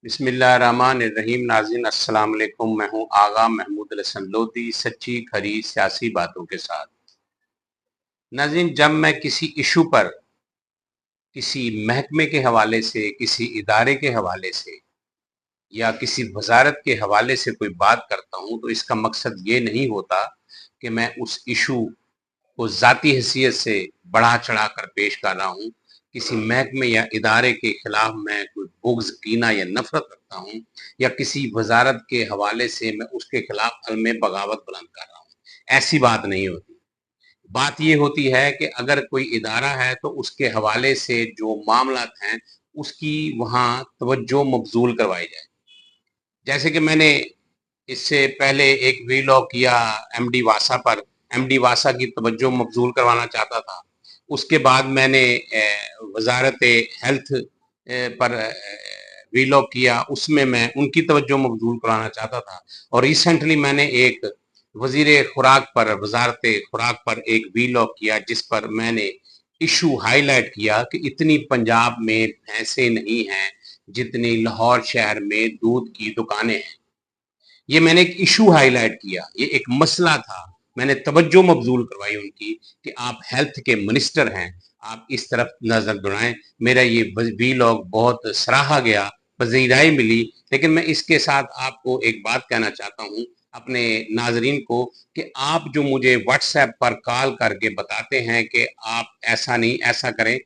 बिस्मिल्लाहिर्रहमानिर्रहीम। नाज़रीन अस्सलाम वालेकुम। मैं हूं आगा महमूद हसन लोधी, सच्ची खरी सियासी बातों के साथ। नाज़रीन, जब मैं किसी इशू पर किसी महकमे के हवाले से, किसी इदारे के हवाले से या किसी वजारत के हवाले से कोई बात करता हूं, तो इसका मकसद ये नहीं होता कि मैं उस इशू को ज़ाती हैसियत से बढ़ा चढ़ा कर पेश कर रहा हूँ। किसी महकमे या इदारे के खिलाफ मैं कोई बुग़्ज़, कीना या नफ़रत रखता हूँ, या किसी वजारत के हवाले से मैं उसके खिलाफ अलमे बगावत बुलंद कर रहा हूँ। ऐसी बात नहीं होती। बात ये होती है कि अगर कोई इदारा है तो उसके हवाले से जो मामलात हैं, उसकी वहाँ तवज्जो मबज़ूल करवाई जाए। जैसे कि मैंने इससे पहले एक वीलॉग किया एमडी वासा पर। एमडी वासा की तवज्जो मबज़ूल करवाना चाहता था। उसके बाद मैंने वजारत हेल्थ पर वीलॉग किया, उसमें मैं उनकी तवज्जो मबज़ूल कराना चाहता था। और रिसेंटली मैंने एक वज़ीर खुराक पर, वजारत खुराक पर एक वीलॉग किया, जिस पर मैंने इशू हाईलाइट किया कि इतनी पंजाब में भैंसें नहीं हैं जितनी लाहौर शहर में दूध की दुकानें हैं। ये मैंने एक इशू हाईलाइट किया, ये एक मसला था। मैंने तवज्जो मबजूल करवाई उनकी कि आप हेल्थ के मिनिस्टर हैं, आप इस तरफ नजर दौड़ाएं। मेरा ये वीलॉग बहुत सराहा गया, पजीराई मिली। लेकिन मैं इसके साथ आपको एक बात कहना चाहता हूँ अपने नाजरीन को, कि आप जो मुझे व्हाट्सएप पर कॉल करके बताते हैं कि आप ऐसा नहीं ऐसा करें,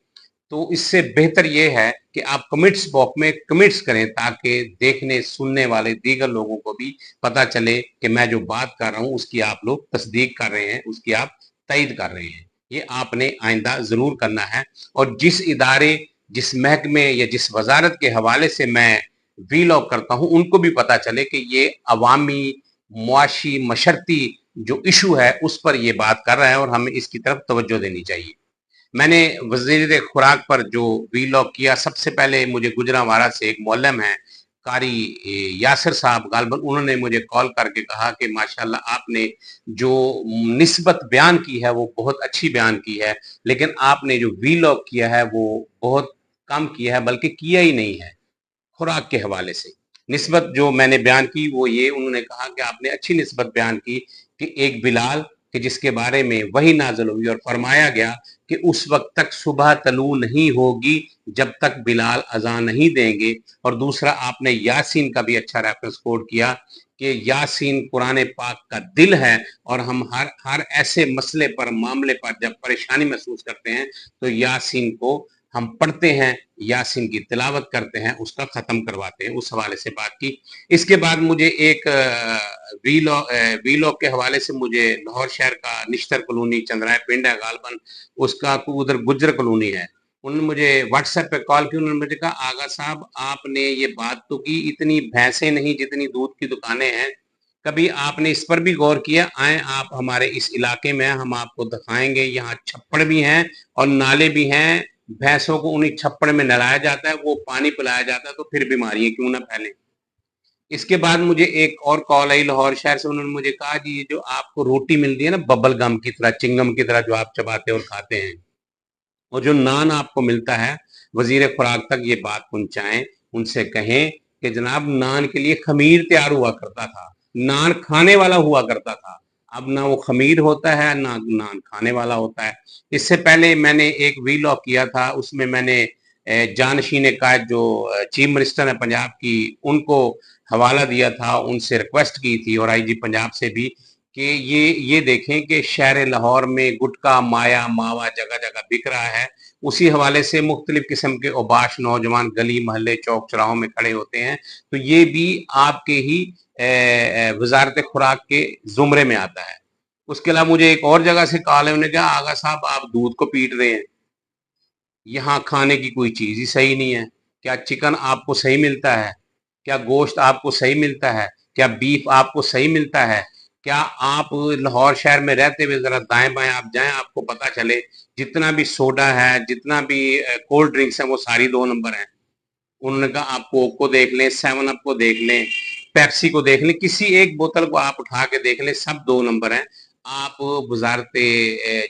तो इससे बेहतर ये है कि आप कमेंट्स बॉक्स में कमेंट्स करें, ताकि देखने सुनने वाले दीगर लोगों को भी पता चले कि मैं जो बात कर रहा हूं उसकी आप लोग तस्दीक कर रहे हैं, उसकी आप तईद कर रहे हैं। ये आपने आइंदा जरूर करना है। और जिस इदारे, जिस महकमे या जिस वजारत के हवाले से मैं वीलॉग करता हूं, उनको भी पता चले कि ये अवामी मुआशी मशरती जो इशू है उस पर ये बात कर रहा है और हमें इसकी तरफ तवज्जो देनी चाहिए। मैंने वज़ीर खुराक पर जो वीलॉग किया, सबसे पहले मुझे गुजरांवाला से एक मौलम है कारी यासिर साहब, गालबन उन्होंने मुझे कॉल करके कहा कि माशाल्लाह आपने जो निस्बत बयान की है वो बहुत अच्छी बयान की है, लेकिन आपने जो वीलॉग किया है वो बहुत कम किया है, बल्कि किया ही नहीं है। खुराक के हवाले से निस्बत जो मैंने बयान की वो ये, उन्होंने कहा कि आपने अच्छी निस्बत बयान की कि एक बिलाल कि जिसके बारे में वही नाज़िल हुई और फरमाया गया कि उस वक्त तक सुबह तलू नहीं होगी जब तक बिलाल अज़ान नहीं देंगे। और दूसरा आपने यासीन का भी अच्छा रेफरेंस कोट किया कि यासीन कुरान पाक का दिल है, और हम हर हर ऐसे मसले पर, मामले पर जब परेशानी महसूस करते हैं तो यासीन को हम पढ़ते हैं, यासीन की तिलावत करते हैं, उसका ख़त्म करवाते हैं। उस हवाले से बात की। इसके बाद मुझे एक वीलॉग के हवाले से मुझे लाहौर शहर का निश्तर कॉलोनी चंद्राय पिंड है गालबन, उसका उधर गुज्जर कॉलोनी है। उन्होंने मुझे व्हाट्सएप पे कॉल की, उन्होंने मुझे कहा आगा साहब आपने ये बात तो की, इतनी भैंसें नहीं जितनी दूध की दुकानें हैं, कभी आपने इस पर भी गौर किया? आए आप हमारे इस इलाके में, हम आपको दिखाएंगे, यहाँ छप्पड़ भी हैं और नाले भी हैं। भैंसों को उन्हीं छप्पड़ में नहलाया जाता है, वो पानी पिलाया जाता है, तो फिर बीमारियां क्यों ना फैलें। इसके बाद मुझे एक और कॉल आई लाहौर शहर से, उन्होंने मुझे कहा जी ये जो आपको रोटी मिलती है ना बबल गम की तरह, चिंगम की तरह, जो आप चबाते और खाते हैं, और जो नान आपको मिलता है, वजीर खुराक तक ये बात पहुंचाएं, उनसे कहें कि जनाब नान के लिए खमीर तैयार हुआ करता था, नान खाने वाला हुआ करता था। अब ना वो खमीर होता है ना नान खाने वाला होता है। इससे पहले मैंने एक वीलॉग किया था, उसमें मैंने जानशीन कायद जो चीफ मिनिस्टर है पंजाब की, उनको हवाला दिया था, उनसे रिक्वेस्ट की थी, और आईजी पंजाब से भी, कि ये देखें कि शहर लाहौर में गुटखा माया मावा जगह जगह बिक रहा है। उसी हवाले से मुख्तलिफ किस्म के औबाश नौजवान गली मोहल्ले चौक चौराहों में खड़े होते हैं। तो ये भी आपके ही वजारत खुराक के जुमरे में आता है। उसके अलावा मुझे एक और जगह से कॉल है, उन्होंने कहा आगा साहब आप दूध को पीट रहे हैं, यहाँ खाने की कोई चीज ही सही नहीं है। क्या चिकन आपको सही मिलता है? क्या गोश्त आपको सही मिलता है? क्या बीफ आपको सही मिलता है? क्या आप लाहौर शहर में रहते हुए जरा दाएं बाएं आप जाएं, आपको पता चले जितना भी सोडा है, जितना भी कोल्ड ड्रिंक्स है, वो सारी 2 नंबर है। उन्होंने कहा आप कोक को देख लें, 7 अप को देख लें, पेप्सी को देख लें, किसी एक बोतल को आप उठा के देख लें, सब 2 नंबर हैं। आप वजारत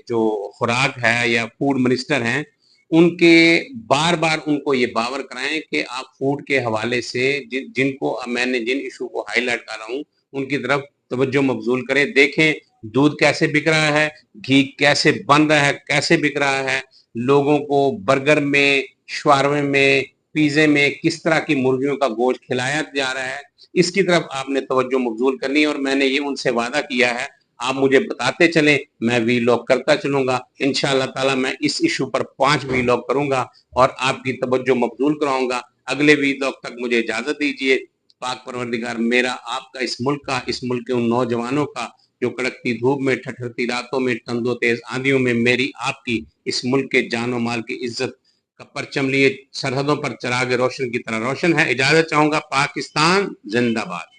जो खुराक है या फूड मिनिस्टर हैं, ان کے بار بار ان کو یہ باور کرائیں کہ آپ فوڈ کے حوالے سے جن کو میں نے جن ایشو کو ہائی لائٹ کر رہا ہوں ان کی طرف توجہ مبذول کریں. دیکھیں دودھ کیسے بک رہا ہے, گھی کیسے بن رہا ہے, کیسے بک رہا ہے, لوگوں کو برگر میں, شوارمے میں, پیزے میں کس طرح کی مرغیوں کا گوشت کھلایا جا رہا ہے, اس کی طرف آپ نے توجہ مبذول کرنی ہے. اور میں نے یہ ان سے وعدہ کیا ہے, آپ مجھے بتاتے چلیں, میں وی لاگ کرتا چلوں گا. انشاءاللہ تعالی میں اس ایشو پر 5 وی لاگ کروں گا اور آپ کی توجہ مبذول کراؤں گا. اگلے وی لاگ تک مجھے اجازت دیجیے. پاک پروردگار میرا, آپ کا, اس ملک کا, اس ملک کے ان نوجوانوں کا جو کڑکتی دھوپ میں, ٹھٹھرتی راتوں میں, ٹھنڈ و تیز آندھیوں میں میری آپ کی, اس ملک کے جان و مال کی عزت کا پرچم لیے سرحدوں پر چراغ روشن کی طرح روشن ہے. اجازت چاہوں گا. پاکستان زندہ باد.